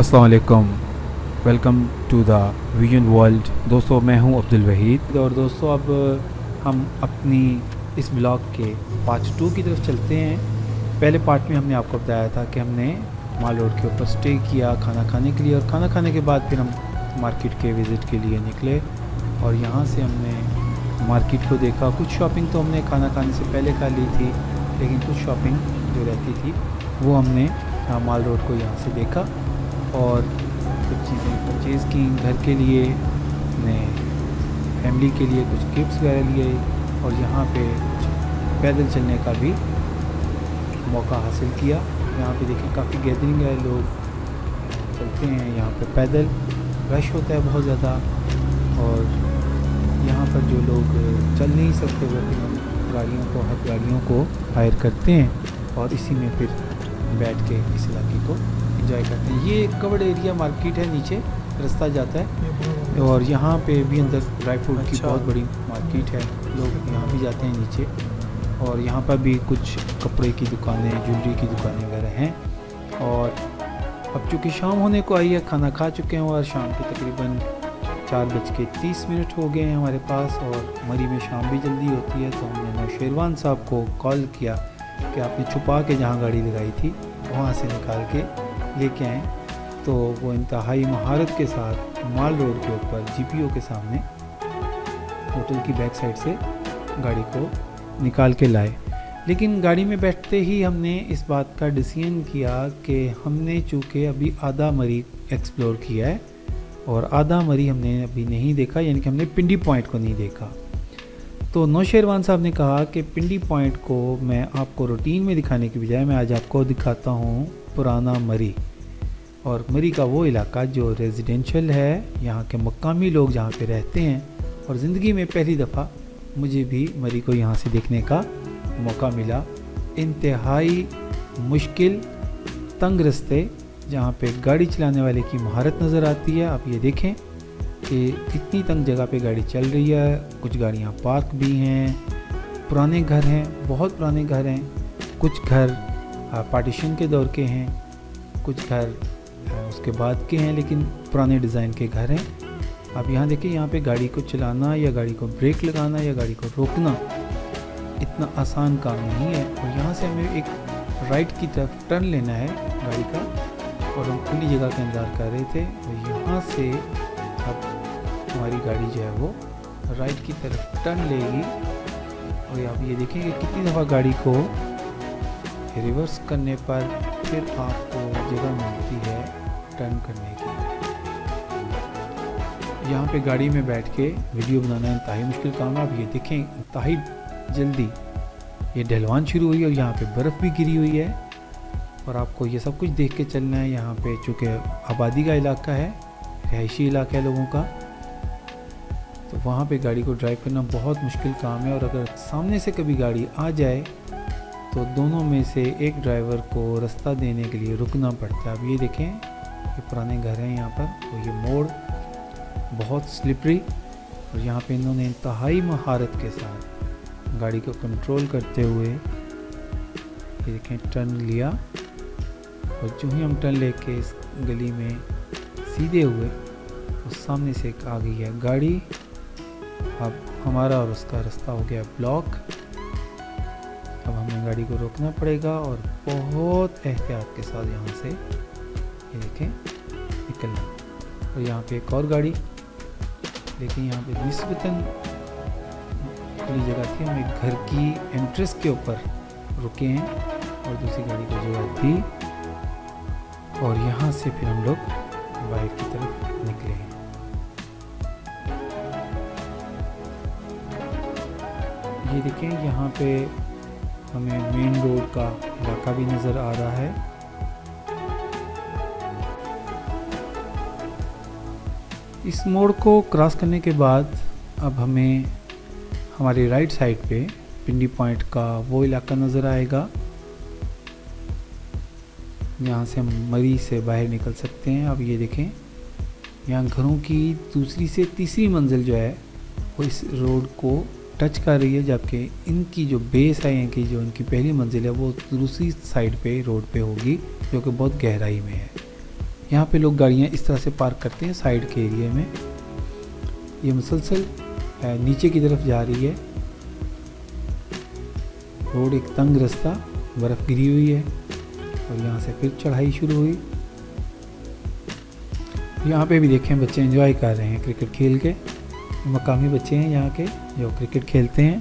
अस्सलाम वालेकुम। Welcome to the vision world. दोस्तों, मैं हूं अब्दुल वहीद और दोस्तों अब हम अपनी इस ब्लॉग के पार्ट 2 की तरफ चलते हैं। पहले पार्ट में हमने आपको बताया था कि हमने माल रोड के ऊपर स्टे किया खाना खाने के लिए, और खाना खाने के बाद फिर हम मार्केट के विज़िट के लिए निकले और यहाँ से हमने मार्केट को देखा। कुछ शॉपिंग तो हमने खाना खाने से पहले कर ली थी, लेकिन कुछ शॉपिंग जो रहती थी वो हमने माल रोड को यहाँ से देखा और कुछ चीज़ें परचेज़ की घर के लिए, अपने फैमिली के लिए कुछ गिफ्ट्स वगैरह लिए, और यहाँ पे कुछ पैदल चलने का भी मौका हासिल किया। यहाँ पे देखिए काफ़ी गैदरिंग है, लोग चलते हैं यहाँ पे पैदल, रश होता है बहुत ज़्यादा। और यहाँ पर जो लोग चल नहीं सकते वो फिर हाथ गाड़ियों को हायर करते हैं और इसी में फिर बैठ के इस इलाके को एंजॉय करते हैं। ये कवर्ड एरिया मार्केट है, नीचे रास्ता जाता है और यहाँ पे भी अंदर ड्राई फ्रूट की बहुत बड़ी मार्केट है, लोग यहाँ भी जाते हैं नीचे। और यहाँ पर भी कुछ कपड़े की दुकानें, ज्वेलरी की दुकानें वगैरह हैं। और अब चूँकि शाम होने को आई है, खाना खा चुके हैं और शाम के तकरीबन 4:30 हो गए हैं हमारे पास, और मरी में शाम भी जल्दी होती है। तो हमने नौशेरवान साहब को कॉल किया कि आपने छुपा के जहाँ गाड़ी लगाई थी वहाँ से निकाल के लेके आएँ। तो वो इंतहाई महारत के साथ माल रोड के ऊपर जीपीओ के सामने होटल की बैक साइड से गाड़ी को निकाल के लाए। लेकिन गाड़ी में बैठते ही हमने इस बात का डिसीजन किया कि हमने चूँकि अभी आधा मरी एक्सप्लोर किया है और आधा मरी हमने अभी नहीं देखा, यानी कि हमने पिंडी पॉइंट को नहीं देखा। तो नौशेरवान साहब ने कहा कि पिंडी पॉइंट को मैं आपको रूटीन में दिखाने की बजाय मैं आज आपको दिखाता हूँ पुराना मरी। और मरी का वो इलाका जो रेजिडेंशियल है, यहाँ के मकामी लोग जहाँ पे रहते हैं। और ज़िंदगी में पहली दफ़ा मुझे भी मरी को यहाँ से देखने का मौका मिला। इंतहाई मुश्किल तंग रास्ते जहाँ पे गाड़ी चलाने वाले की महारत नज़र आती है। आप ये देखें कि इतनी तंग जगह पे गाड़ी चल रही है, कुछ गाड़ियाँ पार्क भी हैं, पुराने घर हैं, बहुत पुराने घर हैं। कुछ घर पार्टीशन के दौर के हैं, कुछ घर उसके बाद के हैं, लेकिन पुराने डिज़ाइन के घर हैं। आप यहाँ देखिए, यहाँ पे गाड़ी को चलाना या गाड़ी को ब्रेक लगाना या गाड़ी को रोकना इतना आसान काम नहीं है। और यहाँ से हमें एक राइट की तरफ टर्न लेना है गाड़ी का, और हम खुली जगह का इंतज़ार कर रहे थे। और यहाँ से अब हमारी गाड़ी जो है वो राइट की तरफ टर्न लेगी। और आप ये देखेंगे कितनी दफ़ा गाड़ी को रिवर्स करने पर फिर आपको जगह मिलती है टर्न करने की। यहाँ पे गाड़ी में बैठ के वीडियो बनाना इंतहाई मुश्किल काम है। आप ये देखें, इंतहाई जल्दी ये ढलवान शुरू हुई और यहाँ पे बर्फ़ भी गिरी हुई है और आपको ये सब कुछ देख के चलना है। यहाँ पे चूँकि आबादी का इलाका है, रिहायशी इलाका है लोगों का, तो वहाँ पे गाड़ी को ड्राइव करना बहुत मुश्किल काम है। और अगर सामने से कभी गाड़ी आ जाए तो दोनों में से एक ड्राइवर को रास्ता देने के लिए रुकना पड़ता है। अब ये देखें, ये पुराने घर हैं यहाँ पर, तो ये मोड़ बहुत स्लिपरी, और यहाँ पे इन्होंने इंतहाई महारत के साथ गाड़ी को कंट्रोल करते हुए ये देखें टर्न लिया। और जो ही हम टर्न लेके इस गली में सीधे हुए तो सामने से एक आ गई है गाड़ी। अब हमारा और उसका रास्ता हो गया ब्लॉक। अब हमें गाड़ी को रोकना पड़ेगा और बहुत एहतियात के साथ यहाँ से ये देखें निकलना। और यहाँ पे एक और गाड़ी, लेकिन यहाँ पे निस्बतन खुली जगह थी, हम एक घर की एंट्रेंस के ऊपर रुके हैं और दूसरी गाड़ी को जगह दी। और यहाँ से फिर हम लोग बाहर की तरफ निकले हैं। ये देखें, यहाँ पे हमें मेन रोड का इलाका भी नज़र आ रहा है। इस मोड़ को क्रॉस करने के बाद अब हमें हमारी राइट साइड पे पिंडी पॉइंट का वो इलाका नज़र आएगा। यहाँ से हम मरी से बाहर निकल सकते हैं। अब ये देखें, यहाँ घरों की दूसरी से तीसरी मंजिल जो है वो इस रोड को टच कर रही है, जबकि इनकी जो बेस है, इनकी जो इनकी पहली मंजिल है वो दूसरी साइड पे रोड पे होगी, जो कि बहुत गहराई में है। यहाँ पे लोग गाड़ियाँ इस तरह से पार्क करते हैं साइड के एरिया में। ये मुसलसल नीचे की तरफ जा रही है रोड, एक तंग रास्ता, बर्फ़ गिरी हुई है और यहाँ से फिर चढ़ाई शुरू हुई। यहाँ पे भी देखें बच्चे एंजॉय कर रहे हैं क्रिकेट खेल के। मकामी बच्चे हैं यहाँ के जो क्रिकेट खेलते हैं।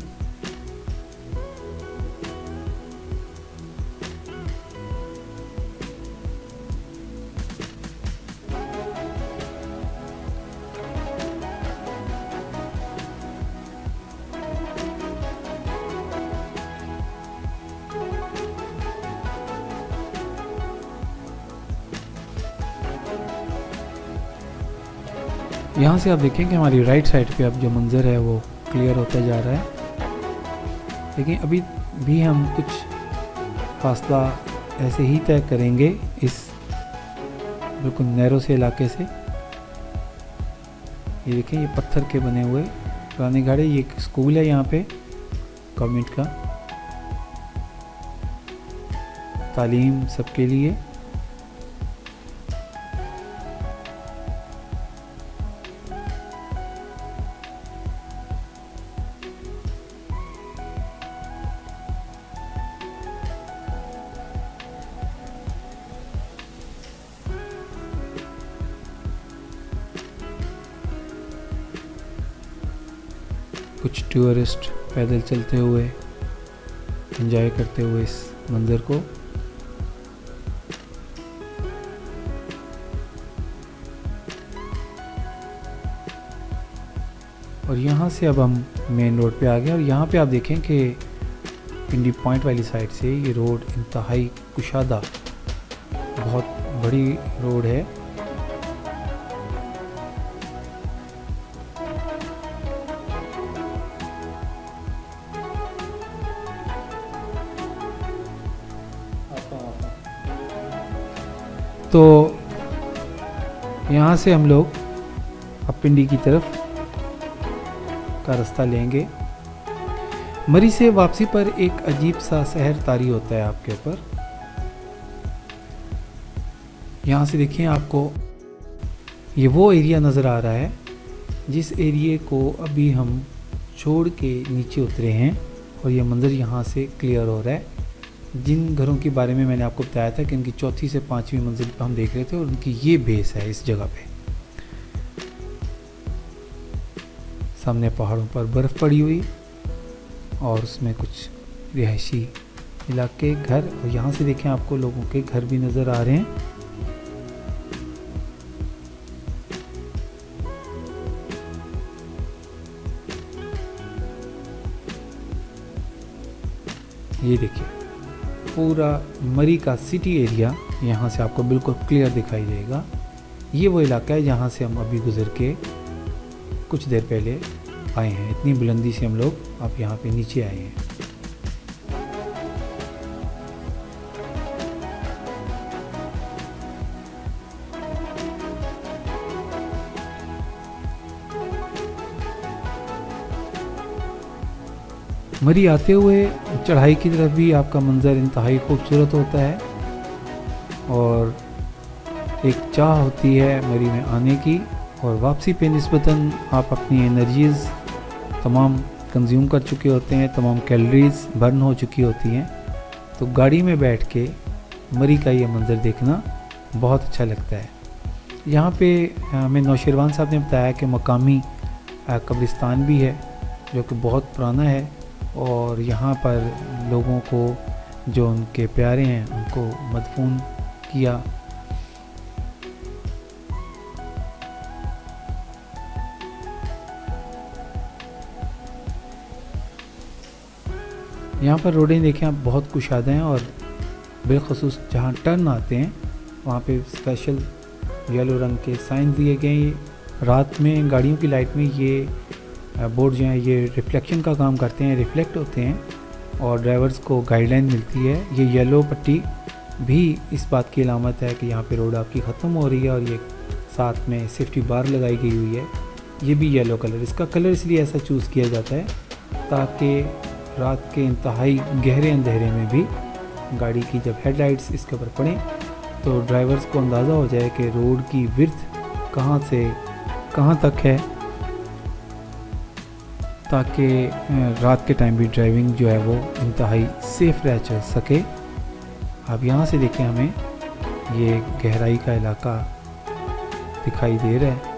यहाँ से आप देखें कि हमारी राइट साइड पे अब जो मंज़र है वो क्लियर होता जा रहा है। लेकिन अभी भी हम कुछ फासला ऐसे ही तय करेंगे इस बिल्कुल नैरो से इलाके से। ये देखें, ये पत्थर के बने हुए पुराने घाड़े। ये एक स्कूल है यहाँ पे गवर्नमेंट का, तालीम सबके लिए। कुछ टूरिस्ट पैदल चलते हुए एंजॉय करते हुए इस मंज़र को। और यहाँ से अब हम मेन रोड पे आ गए। और यहाँ पे आप देखें कि पिंडी पॉइंट वाली साइड से ये रोड इंतहाई कुशादा, बहुत बड़ी रोड है। तो यहाँ से हम लोग अब पिंडी की तरफ का रास्ता लेंगे। मरी से वापसी पर एक अजीब सा शहर तारी होता है आपके ऊपर। यहाँ से देखिए, आपको ये वो एरिया नज़र आ रहा है जिस एरिए को अभी हम छोड़ के नीचे उतरे हैं। और ये मंज़र यहाँ से क्लियर हो रहा है। जिन घरों के बारे में मैंने आपको बताया था कि इनकी चौथी से पांचवीं मंजिल पर हम देख रहे थे, और उनकी ये बेस है इस जगह पे। सामने पहाड़ों पर बर्फ़ पड़ी हुई और उसमें कुछ रिहायशी इलाके, घर। और यहाँ से देखें, आपको लोगों के घर भी नज़र आ रहे हैं। ये देखिए, पूरा मरी का सिटी एरिया यहाँ से आपको बिल्कुल क्लियर दिखाई देगा। ये वो इलाका है जहाँ से हम अभी गुज़र के कुछ देर पहले आए हैं। इतनी बुलंदी से हम लोग अब यहाँ पे नीचे आए हैं। मरी आते हुए चढ़ाई की तरफ भी आपका मंज़र इंतहाई खूबसूरत होता है। और एक चाह होती है मरी में आने की, और वापसी पे निस्बतन आप अपनी एनर्जीज़ तमाम कंज्यूम कर चुके होते हैं, तमाम कैलोरीज़ बर्न हो चुकी होती हैं। तो गाड़ी में बैठ के मरी का ये मंज़र देखना बहुत अच्छा लगता है। यहाँ पे हमें नौशेरवान साहब ने बताया कि मकामी कब्रिस्तान भी है जो कि बहुत पुराना है, और यहाँ पर लोगों को जो उनके प्यारे हैं उनको मदफून किया। यहाँ पर रोडें देखें आप, बहुत कुशादा हैं। और बिलखसूस जहाँ टर्न आते हैं वहाँ पे स्पेशल येलो रंग के साइन दिए गए हैं। रात में गाड़ियों की लाइट में ये बोर्ड जो है ये रिफ्लेक्शन का काम करते हैं, रिफ्लेक्ट होते हैं, और ड्राइवर्स को गाइडलाइन मिलती है। ये येलो पट्टी भी इस बात की अलामत है कि यहाँ पे रोड आपकी ख़त्म हो रही है। और ये साथ में सेफ्टी बार लगाई गई हुई है, ये भी येलो कलर। इसका कलर इसलिए ऐसा चूज़ किया जाता है ताकि रात के इंतहाई गहरे अंधेरे में भी गाड़ी की जब हेडलाइट्स इसके ऊपर पड़ें तो ड्राइवर्स को अंदाज़ा हो जाए कि रोड की विड्थ कहाँ से कहाँ तक है, ताकि रात के टाइम भी ड्राइविंग जो है वो इंतहाई सेफ़ रह चल सके। आप यहाँ से देखें, हमें ये गहराई का इलाका दिखाई दे रहा है।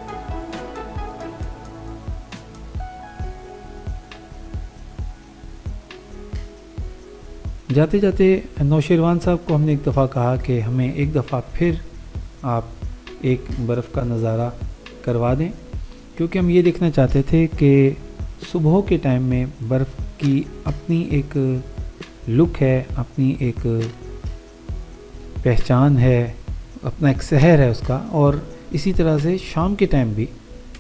जाते जाते नौशेरवान साहब को हमने एक दफ़ा कहा कि हमें एक दफ़ा फिर आप एक बर्फ़ का नज़ारा करवा दें, क्योंकि हम ये देखना चाहते थे कि सुबह के टाइम में बर्फ़ की अपनी एक लुक है, अपनी एक पहचान है, अपना एक सहर है उसका। और इसी तरह से शाम के टाइम भी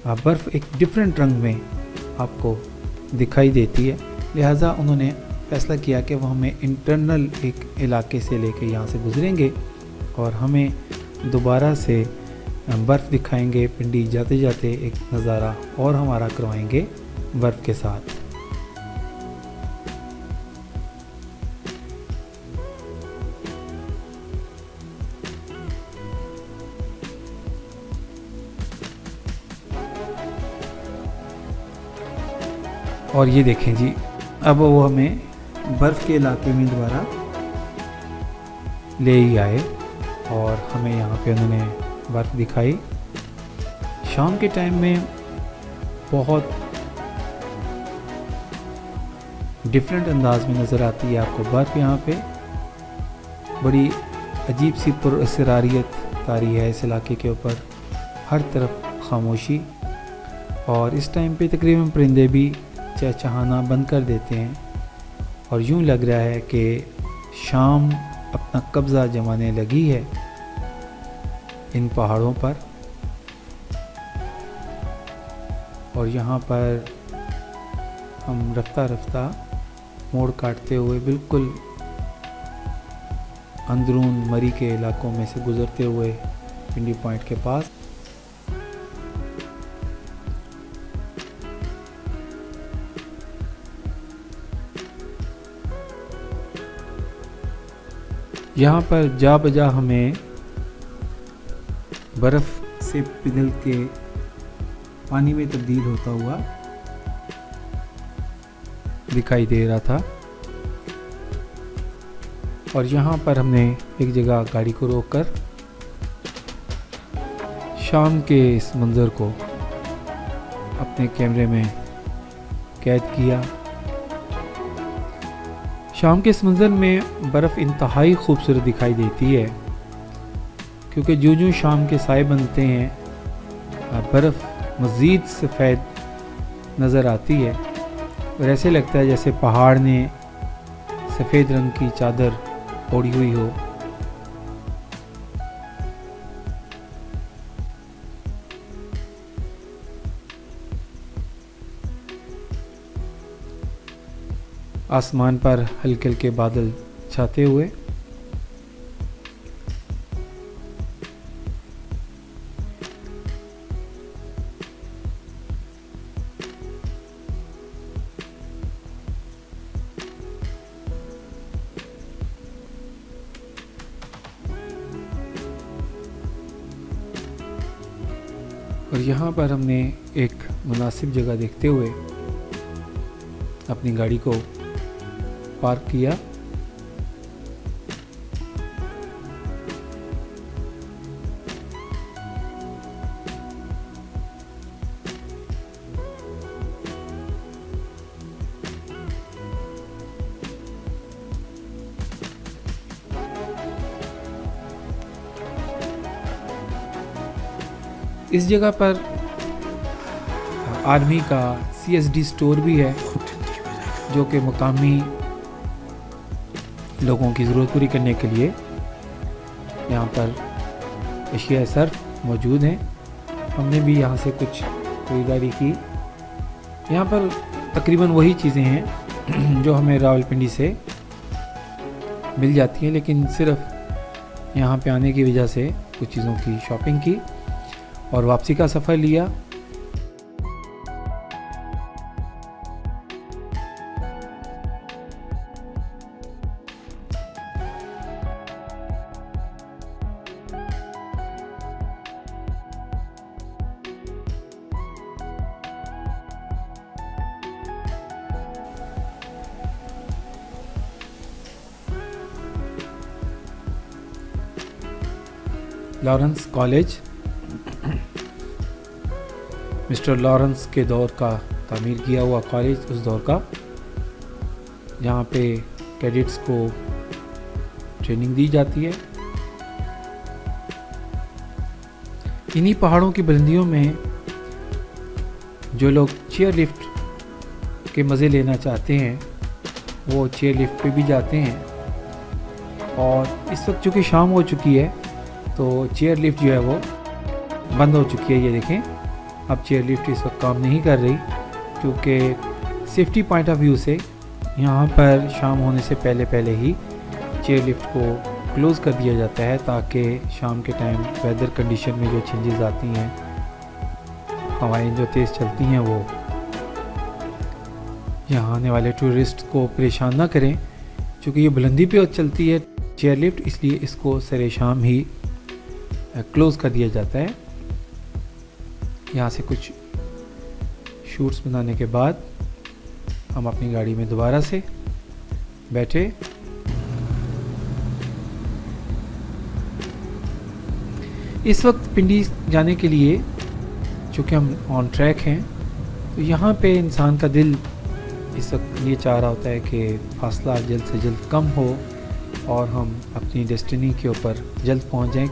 बर्फ़ एक डिफरेंट रंग में आपको दिखाई देती है। लिहाजा उन्होंने फ़ैसला किया कि वो हमें इंटरनल एक इलाके से लेके यहाँ से गुज़रेंगे और हमें दोबारा से बर्फ़ दिखाएंगे। पिंडी जाते जाते एक नज़ारा और हमारा करवाएंगे बर्फ़ के साथ। और ये देखें जी, अब वो हमें बर्फ़ के इलाके में दोबारा ले ही आए और हमें यहाँ पे उन्होंने बर्फ़ दिखाई। शाम के टाइम में बहुत डिफरेंट अंदाज में नज़र आती है आपको बर्फ़। यहाँ पे बड़ी अजीब सी पुरअसरारियत तारी है इस इलाके के ऊपर, हर तरफ खामोशी। और इस टाइम पे तकरीबन परिंदे भी चहचहाना बंद कर देते हैं और यूँ लग रहा है कि शाम अपना कब्ज़ा जमाने लगी है इन पहाड़ों पर। और यहाँ पर हम रफ्ता रफ्ता मोड़ काटते हुए बिल्कुल अंदरून मरी के इलाकों में से गुज़रते हुए पिंडी पॉइंट के पास। यहाँ पर जा बजा हमें बर्फ़ से पिघल के पानी में तब्दील होता हुआ दिखाई दे रहा था। और यहाँ पर हमने एक जगह गाड़ी को रोककर शाम के इस मंज़र को अपने कैमरे में कैद किया। शाम के इस मंज़र में बर्फ़ इंतहाई खूबसूरत दिखाई देती है, क्योंकि जो शाम के साए बनते हैं बर्फ़ मज़ीद सफ़ेद नज़र आती है और ऐसे लगता है जैसे पहाड़ ने सफ़ेद रंग की चादर ओढ़ी हुई हो। आसमान पर हल्के हल्के बादल छाते हुए। और यहाँ पर हमने एक मुनासिब जगह देखते हुए अपनी गाड़ी को पार्क किया। इस जगह पर आर्मी का CSD स्टोर भी है, जो कि मुकामी लोगों की ज़रूरत पूरी करने के लिए यहाँ पर अशिया सर्फ मौजूद हैं। हमने भी यहाँ से कुछ खरीदारी की। यहाँ पर तकरीबन वही चीज़ें हैं जो हमें रावलपिंडी से मिल जाती हैं, लेकिन सिर्फ यहाँ पे आने की वजह से कुछ चीज़ों की शॉपिंग की और वापसी का सफ़र लिया। लॉरेंस कॉलेज, मिस्टर लॉरेंस के दौर का तामीर किया हुआ कॉलेज, उस दौर का, जहाँ पे कैडेट्स को ट्रेनिंग दी जाती है। इन्हीं पहाड़ों की बुलंदियों में जो लोग चेयर लिफ्ट के मज़े लेना चाहते हैं वो चेयर लिफ्ट पे भी जाते हैं। और इस वक्त चूँकि शाम हो चुकी है तो चेयर लिफ्ट जो है वो बंद हो चुकी है। ये देखें, अब चेयर लिफ्ट इस वक्त काम नहीं कर रही, क्योंकि सेफ्टी पॉइंट ऑफ व्यू से यहाँ पर शाम होने से पहले पहले ही चेयर लिफ्ट को क्लोज़ कर दिया जाता है, ताकि शाम के टाइम वेदर कंडीशन में जो चेंजेस आती हैं, हवाएं जो तेज़ चलती हैं, वो यहाँ आने वाले टूरिस्ट को परेशान ना करें। क्योंकि ये बुलंदी पे चलती है चेयर लिफ्ट, इसलिए इसको सरे शाम ही क्लोज़ कर दिया जाता है। यहाँ से कुछ शूट्स बनाने के बाद हम अपनी गाड़ी में दोबारा से बैठे। इस वक्त पिंडी जाने के लिए चूँकि हम ऑन ट्रैक हैं, तो यहाँ पे इंसान का दिल इस वक्त ये चाह रहा होता है कि फासला जल्द से जल्द कम हो और हम अपनी डेस्टिनी के ऊपर जल्द पहुँच जाएं,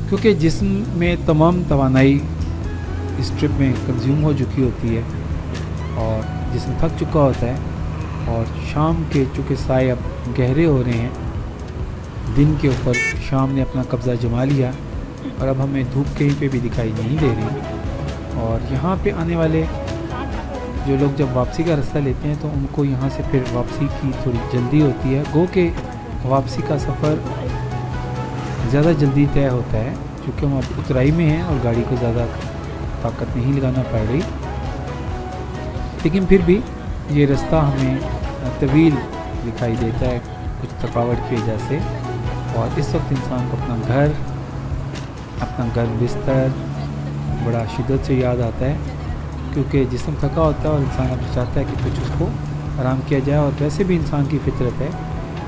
क्योंकि जिस्म में तमाम तवानाई इस ट्रिप में कंज्यूम हो चुकी होती है और जिस्म थक चुका होता है। और शाम के चूँकि साए अब गहरे हो रहे हैं, दिन के ऊपर शाम ने अपना कब्ज़ा जमा लिया और अब हमें धूप कहीं पे भी दिखाई नहीं दे रही। और यहाँ पे आने वाले जो लोग जब वापसी का रास्ता लेते हैं तो उनको यहाँ से फिर वापसी की थोड़ी जल्दी होती है। गो के वापसी का सफ़र ज़्यादा जल्दी तय होता है, क्योंकि हम अब उतराई में हैं और गाड़ी को ज़्यादा ताकत नहीं लगाना पड़ रही। लेकिन फिर भी ये रास्ता हमें तवील दिखाई देता है कुछ थकावट की वजह से। और इस वक्त इंसान को अपना घर बिस्तर बड़ा शिद्दत से याद आता है, क्योंकि जिस्म थका होता है और इंसान अब चाहता है कि कुछ उसको आराम किया जाए। और वैसे भी इंसान की फितरत है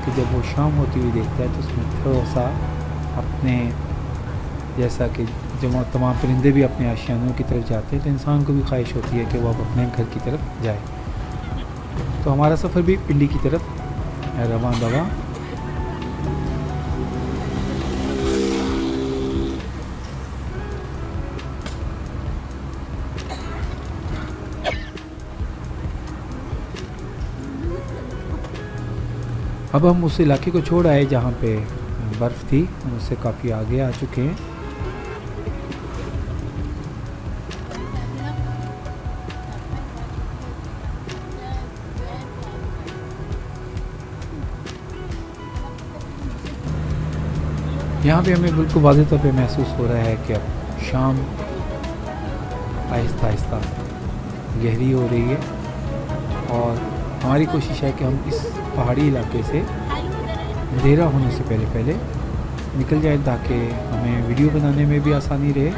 कि जब वो शाम होती हुई देखता है तो उसमें थोड़ा सा अपने, जैसा कि जब तमाम परिंदे भी अपने आशियानों की तरफ जाते हैं, तो इंसान को भी ख्वाहिश होती है कि वो अब अपने घर की तरफ जाए। तो हमारा सफ़र भी पिंडी की तरफ रवां दवा। अब हम उस इलाके को छोड़ आए जहाँ पे बर्फ़ थी, हम उससे काफ़ी आगे आ चुके हैं। यहाँ पे हमें बिल्कुल वाज़ेह तौर पे महसूस हो रहा है कि अब शाम आहिस्ता आहिस्ता गहरी हो रही है और हमारी कोशिश है कि हम इस पहाड़ी इलाके से अंधेरा होने से पहले पहले निकल जाए, ताकि हमें वीडियो बनाने में भी आसानी रहे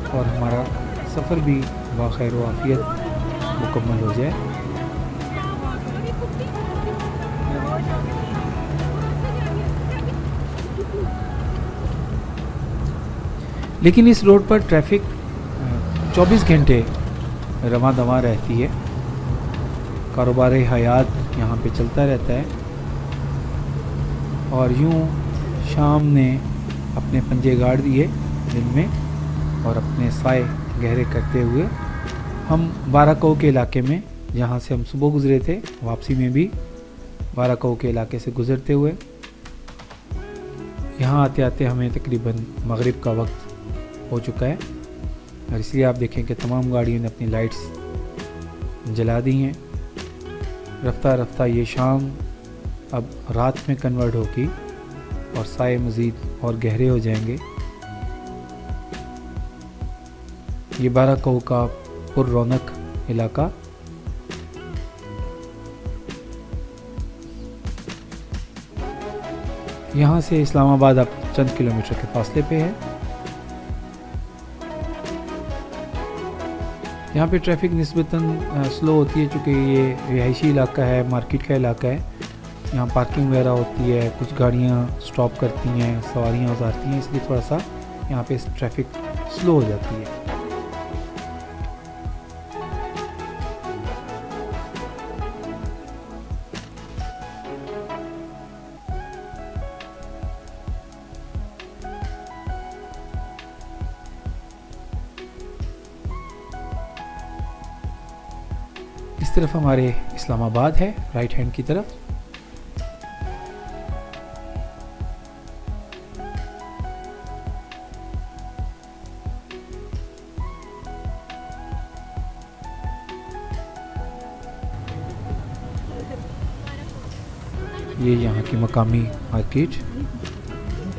और हमारा सफ़र भी बाखैर व आफियत मुकम्मल हो जाए। लेकिन इस रोड पर ट्रैफिक 24 घंटे रवां दवां रहती है, कारोबार हयात यहाँ पे चलता रहता है। और यूँ शाम ने अपने पंजे गाड़ दिए दिन में और अपने साए गहरे करते हुए हम बाराकऊ के इलाके में, जहाँ से हम सुबह गुज़रे थे, वापसी में भी बाराकऊ के इलाके से गुज़रते हुए यहाँ आते आते हमें तकरीबन मगरिब का वक्त हो चुका है। और इसलिए आप देखें कि तमाम गाड़ियों ने अपनी लाइट्स जला दी हैं। रफ्ता रफ्ता ये शाम अब रात में कन्वर्ट होगी और साए मज़ीद और गहरे हो जाएंगे। ये बाराकऊ का पुररौनक इलाका यहाँ से इस्लामाबाद अब चंद किलोमीटर के फासले पे है। यहाँ पे ट्रैफिक निस्बतन स्लो होती है, चूँकि ये रिहायशी इलाका है, मार्केट का इलाका है। यहाँ पार्किंग वगैरह होती है, कुछ गाड़ियाँ स्टॉप करती हैं, सवारियाँ उतारती हैं, इसलिए थोड़ा सा यहाँ पे ट्रैफिक स्लो हो जाती है। इस तरफ हमारे इस्लामाबाद है, राइट हैंड की तरफ। ये यहाँ की मकामी मार्केट।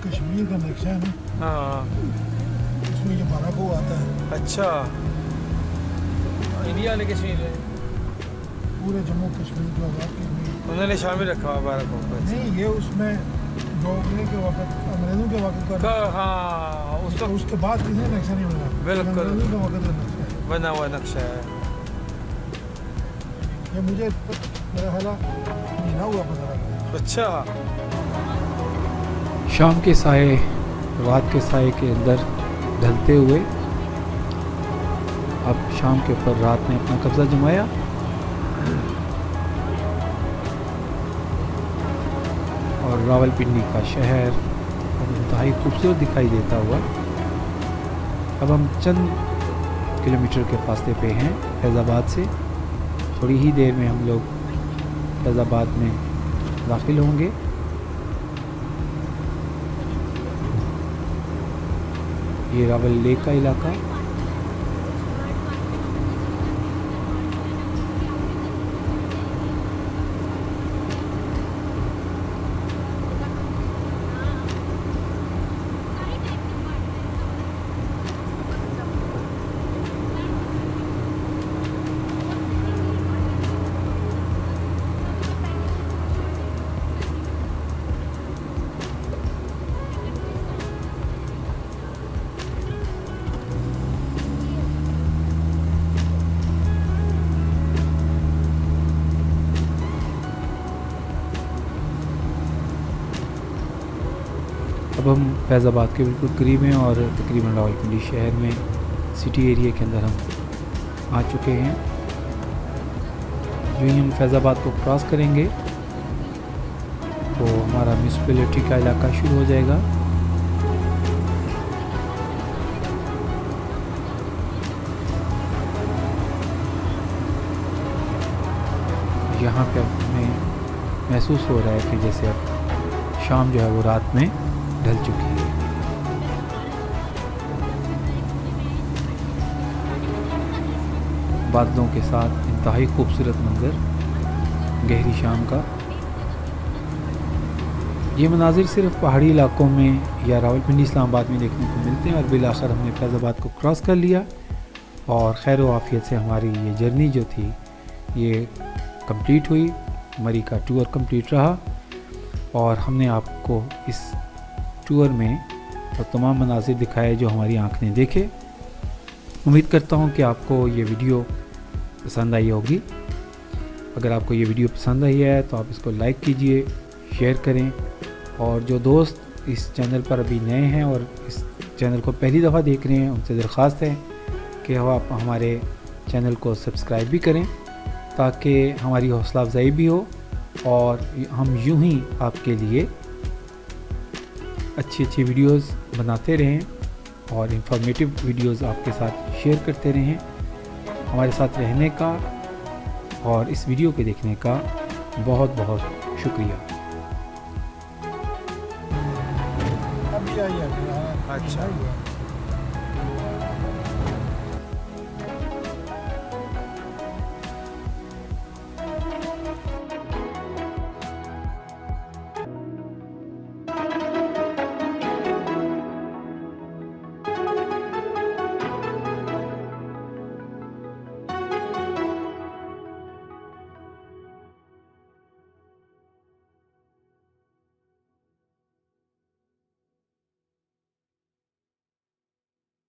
कश्मीर का नक्शा है ना, हाँ उसमें ये बाराको आता है। अच्छा, इंडिया वाले कश्मीर है, पूरे जम्मू कश्मीर जो आज़ाद कश्मीर उन्होंने शामिल रखा हुआ बारह को। नहीं, ये उसमें डोगरे के वक्त, अंग्रेज़ों के वक्त का, हाँ उस तो वक्त उसके बाद किसी नक्शा नहीं बना। बिल्कुल। अंग्रेज़ों के वक्त का नक्शा है। बना हुआ नक्शा है। ये मुझे मेरा ख्याल महीना हुआ पता लगा। अच्छा, शाम के साए, रात के साए के अंदर ढलते हुए अब शाम के ऊपर रात ने अपना कब्जा जमाया। और रावलपिंडी का शहर इंतहाई खूबसूरत दिखाई देता हुआ अब हम चंद किलोमीटर के फासले पे हैं फैज़ाबाद से। थोड़ी ही देर में हम लोग फैज़ाबाद में दाखिल होंगे। ये रावल लेक का इलाका। अब हम फैज़ाबाद के बिल्कुल करीब हैं और तकरीबन रावलपिंडी शहर में सिटी एरिया के अंदर हम आ चुके हैं। जो ही हम फैज़ाबाद को क्रॉस करेंगे तो हमारा म्यूनसिपैलिटी का इलाका शुरू हो जाएगा। यहाँ पे अब हमें महसूस हो रहा है कि जैसे अब शाम जो है वो रात में ढल चुकी है। बादलों के साथ इंतहाई खूबसूरत मंजर गहरी शाम का। ये मनाजिर सिर्फ पहाड़ी इलाकों में या रावलपिंडी इस्लामाबाद में देखने को मिलते हैं। और बिलाखिर हमने फैज़ाबाद को क्रॉस कर लिया और खैर आफियत से हमारी ये जर्नी जो थी ये कंप्लीट हुई। मरी का टूर कंप्लीट रहा और हमने आपको इस टूर में वो तमाम मनाजिर दिखाए जो हमारी आँख ने देखे। उम्मीद करता हूँ कि आपको ये वीडियो पसंद आई होगी। अगर आपको ये वीडियो पसंद आई है तो आप इसको लाइक कीजिए, शेयर करें। और जो दोस्त इस चैनल पर अभी नए हैं और इस चैनल को पहली दफ़ा देख रहे हैं उनसे दरख्वास्त है कि आप हमारे चैनल को सब्सक्राइब भी करें ताकि हमारी हौसला अफजाई भी हो और हम यूं ही आपके लिए अच्छी अच्छी वीडियोस बनाते रहें और इंफॉर्मेटिव वीडियोस आपके साथ शेयर करते रहें। हमारे साथ रहने का और इस वीडियो को देखने का बहुत बहुत शुक्रिया। अभी आई है। अच्छा।